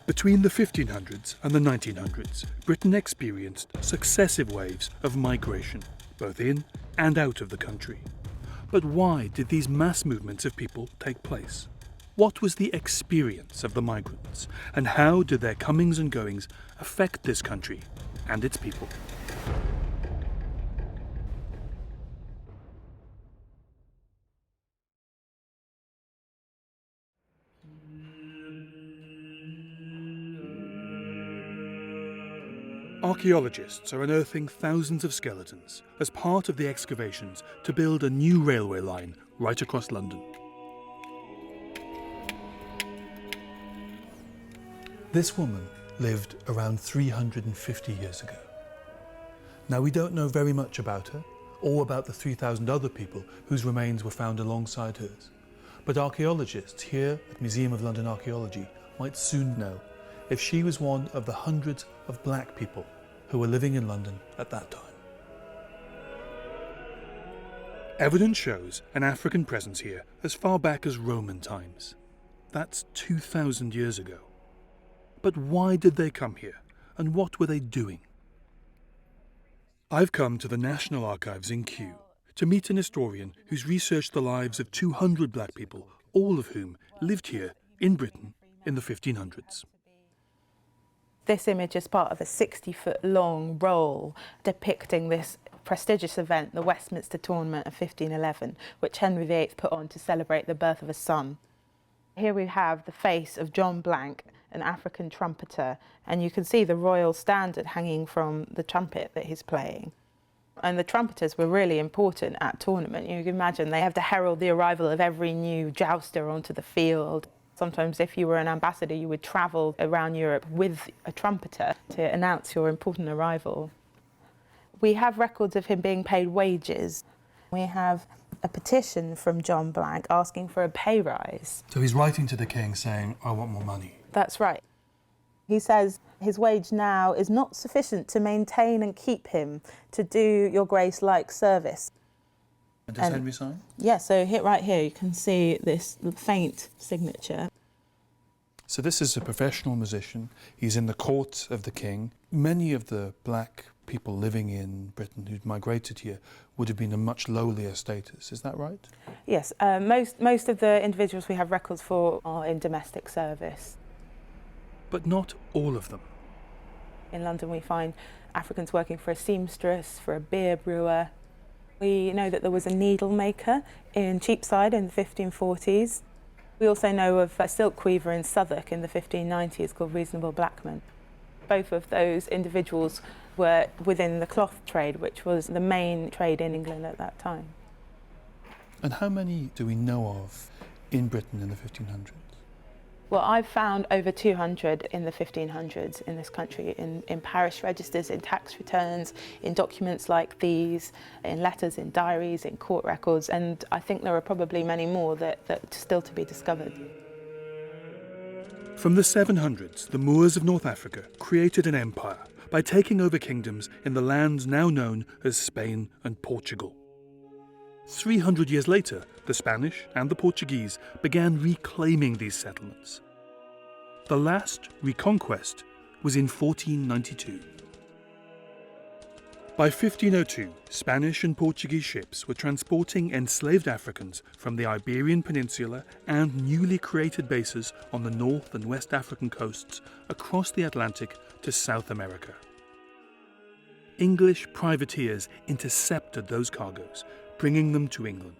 Between the 1500s and the 1900s, Britain experienced successive waves of migration, both in and out of the country. But why did these mass movements of people take place? What was the experience of the migrants, and how did their comings and goings affect this country and its people? Archaeologists are unearthing thousands of skeletons as part of the excavations to build a new railway line right across London. This woman lived around 350 years ago. Now, we don't know very much about her or about the 3,000 other people whose remains were found alongside hers, but archaeologists here at Museum of London Archaeology might soon know if she was one of the hundreds of black people who were living in London at that time. Evidence shows an African presence here as far back as Roman times. That's 2,000 years ago. But why did they come here, and what were they doing? I've come to the National Archives in Kew to meet an historian who's researched the lives of 200 black people, all of whom lived here in Britain in the 1500s. This image is part of a 60-foot-long roll depicting this prestigious event, the Westminster Tournament of 1511, which Henry VIII put on to celebrate the birth of a son. Here we have the face of John Blank, an African trumpeter, and you can see the royal standard hanging from the trumpet that he's playing. And the trumpeters were really important at tournament. You can imagine they have to herald the arrival of every new jouster onto the field. Sometimes if you were an ambassador, you would travel around Europe with a trumpeter to announce your important arrival. We have records of him being paid wages. We have a petition from John Blank asking for a pay rise. So he's writing to the king saying, I want more money. That's right. He says his wage now is not sufficient to maintain and keep him to do your grace like service. And does Henry sign? Yeah, so right here you can see this faint signature. So this is a professional musician. He's in the court of the king. Many of the black people living in Britain who'd migrated here would have been a much lowlier status. Is that right? Yes, most of the individuals we have records for are in domestic service. But not all of them. In London we find Africans working for a seamstress, for a beer brewer. We know that there was a needle maker in Cheapside in the 1540s. We also know of a silk weaver in Southwark in the 1590s called Reasonable Blackman. Both of those individuals were within the cloth trade, which was the main trade in England at that time. And how many do we know of in Britain in the 1500s? Well, I've found over 200 in the 1500s in this country, in parish registers, in tax returns, in documents like these, in letters, in diaries, in court records, and I think there are probably many more that are still to be discovered. From the 700s, the Moors of North Africa created an empire by taking over kingdoms in the lands now known as Spain and Portugal. 300 years later, the Spanish and the Portuguese began reclaiming these settlements. The last reconquest was in 1492. By 1502, Spanish and Portuguese ships were transporting enslaved Africans from the Iberian Peninsula and newly created bases on the North and West African coasts across the Atlantic to South America. English privateers intercepted those cargoes, bringing them to England.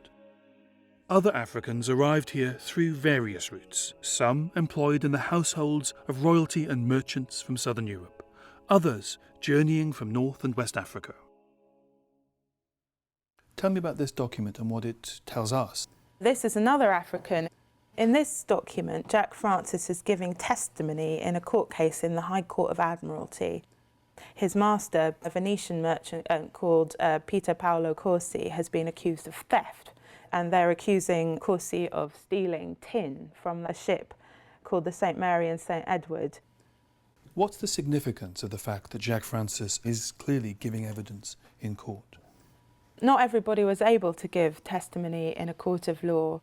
Other Africans arrived here through various routes, some employed in the households of royalty and merchants from southern Europe, others journeying from North and West Africa. Tell me about this document and what it tells us. This is another African. In this document, Jack Francis is giving testimony in a court case in the High Court of Admiralty. His master, a Venetian merchant called Peter Paolo Corsi, has been accused of theft, and they're accusing Corsi of stealing tin from a ship called the St. Mary and St. Edward. What's the significance of the fact that Jack Francis is clearly giving evidence in court? Not everybody was able to give testimony in a court of law.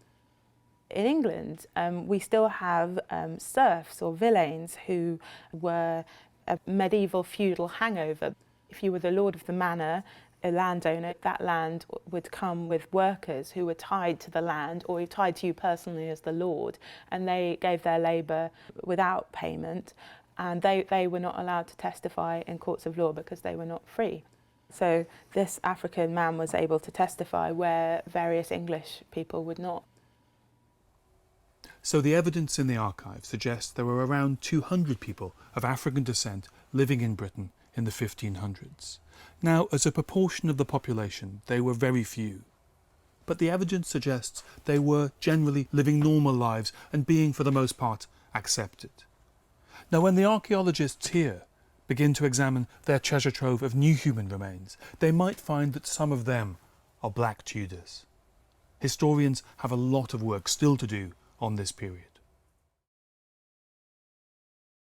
In England, we still have serfs or villeins who were a medieval feudal hangover. If you were the lord of the manor, a landowner, that land would come with workers who were tied to the land or tied to you personally as the lord, and they gave their labour without payment, and they were not allowed to testify in courts of law because they were not free. So this African man was able to testify where various English people would not. So the evidence in the archive suggests there were around 200 people of African descent living in Britain in the 1500s. Now, as a proportion of the population, they were very few. But the evidence suggests they were generally living normal lives and being, for the most part, accepted. Now, when the archaeologists here begin to examine their treasure trove of new human remains, they might find that some of them are Black Tudors. Historians have a lot of work still to do on this period.